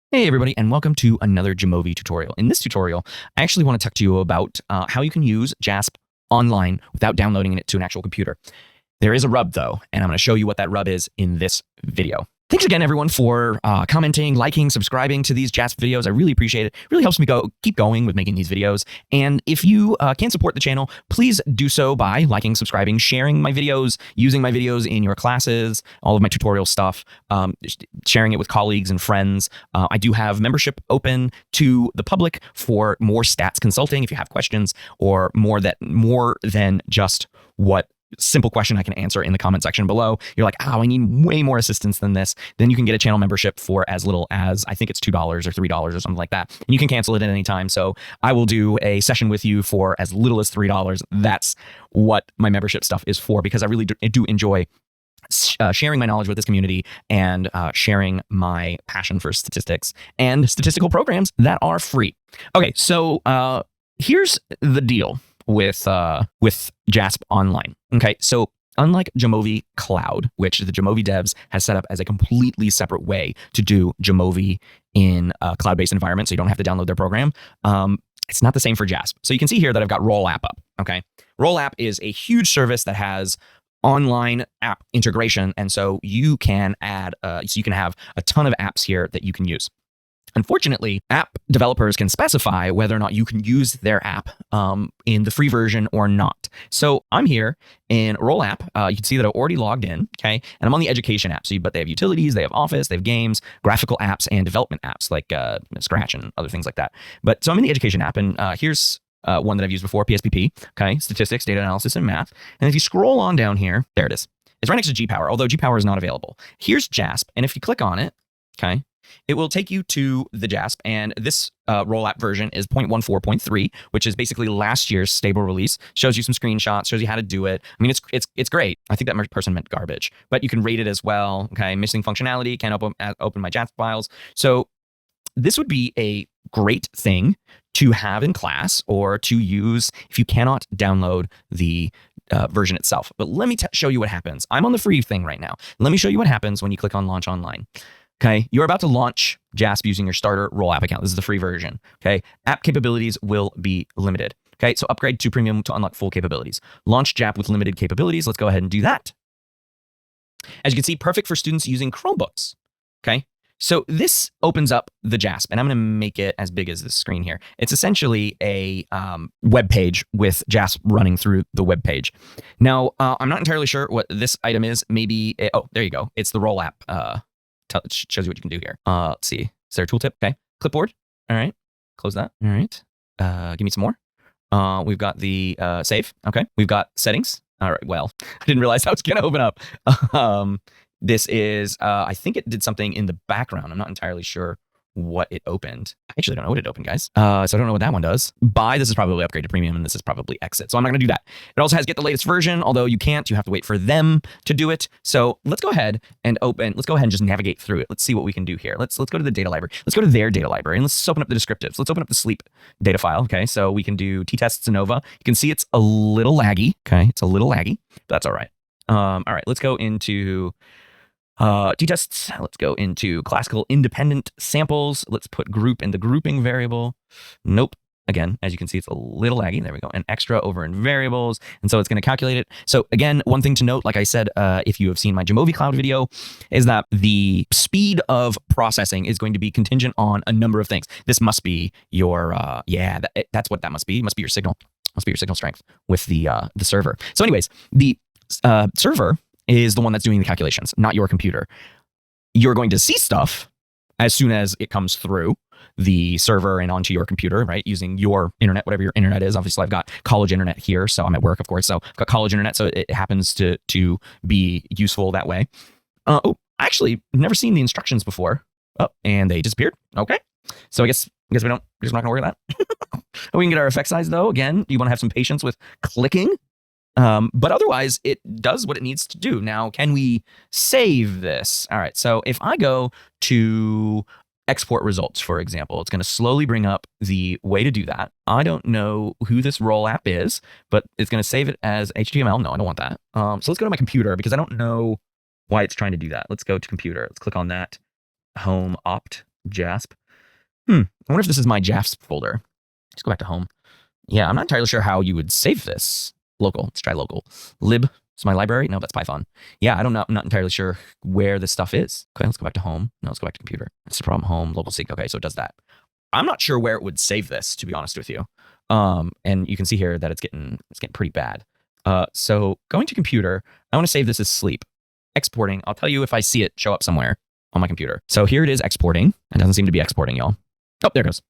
Hey everybody, and welcome to another Jamovi tutorial. In this tutorial, I actually want to talk to you about how you can use JASP online without downloading it to an actual computer. There is a rub though, and I'm going to show you what that rub is in this video. Thanks again, everyone, for commenting, liking, subscribing to these JASP videos. I really appreciate it. It really helps me keep going with making these videos. And if you can support the channel, please do so by liking, subscribing, sharing my videos, using my videos in your classes, all of my tutorial stuff, sharing it with colleagues and friends. I do have membership open to the public for more stats consulting if you have questions, or more than just what simple question I can answer in the comment section below. You're like, oh, I need way more assistance than this. Then you can get a channel membership for as little as, I think it's $2 or $3 or something like that. And you can cancel it at any time. So I will do a session with you for as little as $3. That's what my membership stuff is for, because I really do enjoy sharing my knowledge with this community and sharing my passion for statistics and statistical programs that are free. Okay, so here's the deal with JASP Online. Okay, so unlike Jamovi Cloud, which the Jamovi devs has set up as a completely separate way to do Jamovi in a cloud-based environment, so you don't have to download their program, it's not the same for JASP. So you can see here that I've got RollApp up. Okay, RollApp is a huge service that has online app integration, and so you can add, so you can have a ton of apps here that you can use. Unfortunately, app developers can specify whether or not you can use their app in the free version or not. So I'm here in RollApp. You can see that I already logged in, okay? And I'm on the education app. But they have utilities, they have Office, they have games, graphical apps, and development apps like Scratch and other things like that. So I'm in the education app, and here's one that I've used before, PSPP, okay? Statistics, data analysis, and math. And if you scroll on down here, there it is. It's right next to GPower, although GPower is not available. Here's JASP, and if you click on it, okay, it will take you to the JASP, and this RollApp version is 0.14.3, which is basically last year's stable release. Shows you some screenshots, shows you how to do it. I mean, it's great. I think that person meant garbage, but you can rate it as well. Okay, missing functionality, can't open my JASP files. So this would be a great thing to have in class or to use if you cannot download the version itself. But let me show you what happens. I'm on the free thing right now. Let me show you what happens when you click on Launch Online. Okay, you're about to launch JASP using your starter RollApp account. This is the free version. Okay, app capabilities will be limited. Okay, so upgrade to premium to unlock full capabilities. Launch JASP with limited capabilities. Let's go ahead and do that. As you can see, perfect for students using ChromeBooks. Okay, so this opens up the JASP, and I'm going to make it as big as this screen here. It's essentially a web page with JASP running through the web page. Now, I'm not entirely sure what this item is. Maybe, oh, there you go. It's the RollApp. It shows you what you can do here. Let's see. Is there a tooltip? Okay. Clipboard. All right. Close that. All right. Give me some more. We've got the save. Okay. We've got settings. All right. Well, I didn't realize that was going to open up. This is, I think it did something in the background. I'm not entirely sure what it opened. I actually don't know what it opened, guys. So I don't know what that one does. Buy, this is probably upgrade to premium, and this is probably exit. So I'm not going to do that. It also has get the latest version, although you can't. You have to wait for them to do it. So let's go ahead and just navigate through it. Let's see what we can do here. Let's go to the data library. Let's go to their data library, and let's open up the descriptives. Let's open up the sleep data file. Okay, so we can do t-tests ANOVA. You can see it's a little laggy. Okay, it's a little laggy, but that's all right. All right, let's go into t-tests. Let's go into classical independent samples. Let's put group in the grouping variable. Nope. Again, as you can see, it's a little laggy. There we go. And extra over in variables. And so it's going to calculate it. So again, one thing to note, like I said, if you have seen my Jamovi Cloud video, is that the speed of processing is going to be contingent on a number of things. This must be your, that's what that must be. It must be your signal. Must be your signal strength with the server. So anyways, the server is the one that's doing the calculations, not your computer. You're going to see stuff as soon as it comes through the server and onto your computer, right? Using your internet, whatever your internet is. Obviously, I've got college internet here, so I'm at work, of course. So I've got college internet, so it happens to be useful that way. Oh, actually, never seen the instructions before. Oh, and they disappeared. Okay, so I guess we're not gonna worry about that. We can get our effect size though. Again, you want to have some patience with clicking. But otherwise, it does what it needs to do. Now, can we save this? All right, so if I go to export results, for example, it's going to slowly bring up the way to do that. I don't know who this RollApp is, but it's going to save it as HTML. No, I don't want that. So let's go to my computer because I don't know why it's trying to do that. Let's go to computer. Let's click on that. Home, opt, JASP. I wonder if this is my JASP folder. Let's go back to home. Yeah, I'm not entirely sure how you would save this. Local, let's try local. Lib is my library. No, that's Python. Yeah, I'm not entirely sure where this stuff is. Okay, let's go back to home. No, let's go back to computer. That's the problem. Home, local seek. Okay, so it does that. I'm not sure where it would save this, to be honest with you. And you can see here that it's getting pretty bad. So going to computer, I want to save this as sleep. Exporting, I'll tell you if I see it show up somewhere on my computer. So here it is exporting. It doesn't seem to be exporting, y'all. Oh, there it goes.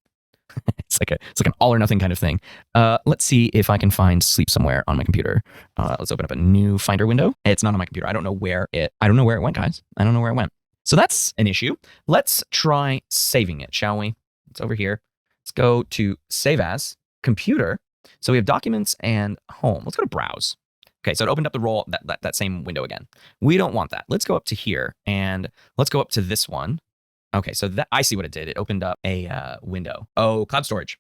It's like an all or nothing kind of thing. Let's see if I can find sleep somewhere on my computer. Let's open up a new Finder window. It's not on my computer. I don't know where it went, guys. I don't know where it went. So that's an issue. Let's try saving it, shall we? It's over here. Let's go to Save As, Computer. So we have Documents and Home. Let's go to Browse. Okay, so it opened up the that same window again. We don't want that. Let's go up to here and let's go up to this one. Okay, so I see what it did. It opened up a window. Oh, cloud storage.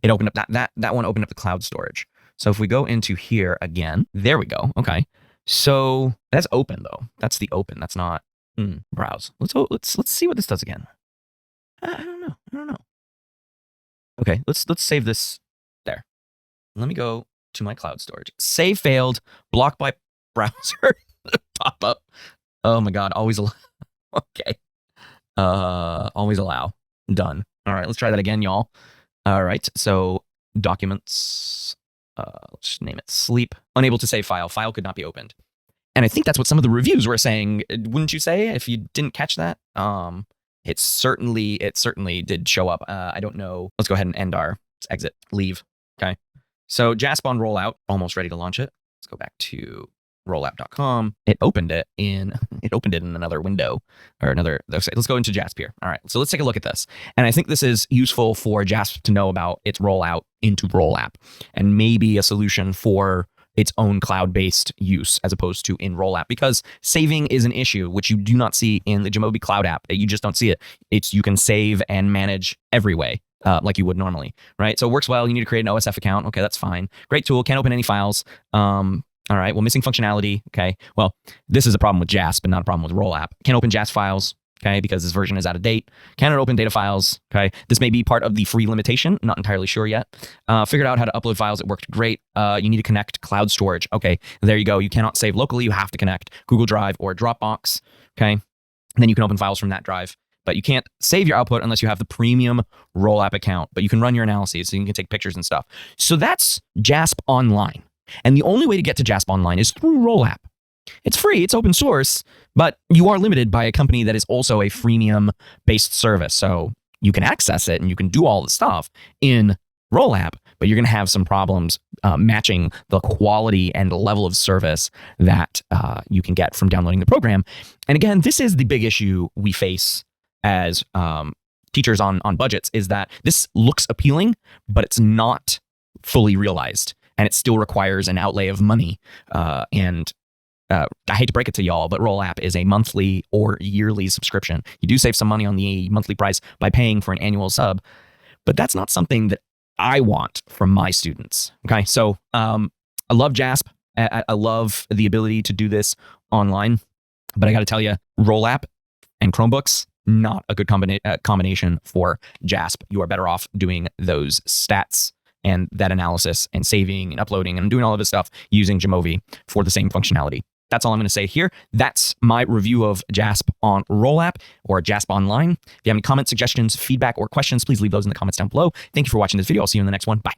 It opened up that one opened up the cloud storage. So if we go into here again, there we go. Okay, so that's open though. That's the open. That's not browse. Let's see what this does again. I don't know. Okay, let's save this there. Let me go to my cloud storage. Save failed. Blocked by browser. Pop up. Oh my God. Always allow. Okay. Always allow. Done. All right. Let's try that again, y'all. All right. So documents. Let's name it sleep. Unable to save file. File could not be opened. And I think that's what some of the reviews were saying. Wouldn't you say if you didn't catch that? It certainly did show up. I don't know. Let's go ahead and end let's exit, leave. Okay. So JASP on rollout, almost ready to launch it. Let's go back to rollapp.com. It opened it in another window or another. Let's go into JASP here. All right. So let's take a look at this. And I think this is useful for JASP to know about its rollout into RollApp and maybe a solution for its own cloud-based use as opposed to in RollApp, because saving is an issue, which you do not see in the Jamovi Cloud app. You just don't see it. You can save and manage every way. Like you would normally, right? So it works well. You need to create an OSF account. Okay, that's fine. Great tool. Can't open any files. All right. Well, missing functionality. Okay. Well, this is a problem with JASP, but not a problem with RollApp. Can't open JASP files. Okay, because this version is out of date. Cannot open data files. Okay, this may be part of the free limitation. Not entirely sure yet. Figured out how to upload files. It worked great. You need to connect cloud storage. Okay, there you go. You cannot save locally. You have to connect Google Drive or Dropbox. Okay, and then you can open files from that drive. But you can't save your output unless you have the premium RollApp account. But you can run your analyses, so you can take pictures and stuff. So that's JASP Online. And the only way to get to JASP Online is through RollApp. It's free, it's open source, but you are limited by a company that is also a freemium-based service. So you can access it and you can do all the stuff in RollApp, but you're going to have some problems matching the quality and level of service that you can get from downloading the program. And again, this is the big issue we face as teachers on budgets, is that this looks appealing, but it's not fully realized. And it still requires an outlay of money. I hate to break it to y'all, but RollApp is a monthly or yearly subscription. You do save some money on the monthly price by paying for an annual sub, but that's not something that I want from my students. Okay, so I love JASP. I love the ability to do this online, but I got to tell you, RollApp and ChromeBooks, not a good combination for JASP. You are better off doing those stats and that analysis and saving and uploading and doing all of this stuff using Jamovi for the same functionality. That's all I'm going to say here. That's my review of JASP on RollApp or JASP Online. If you have any comments, suggestions, feedback, or questions, please leave those in the comments down below. Thank you for watching this video. I'll see you in the next one. Bye.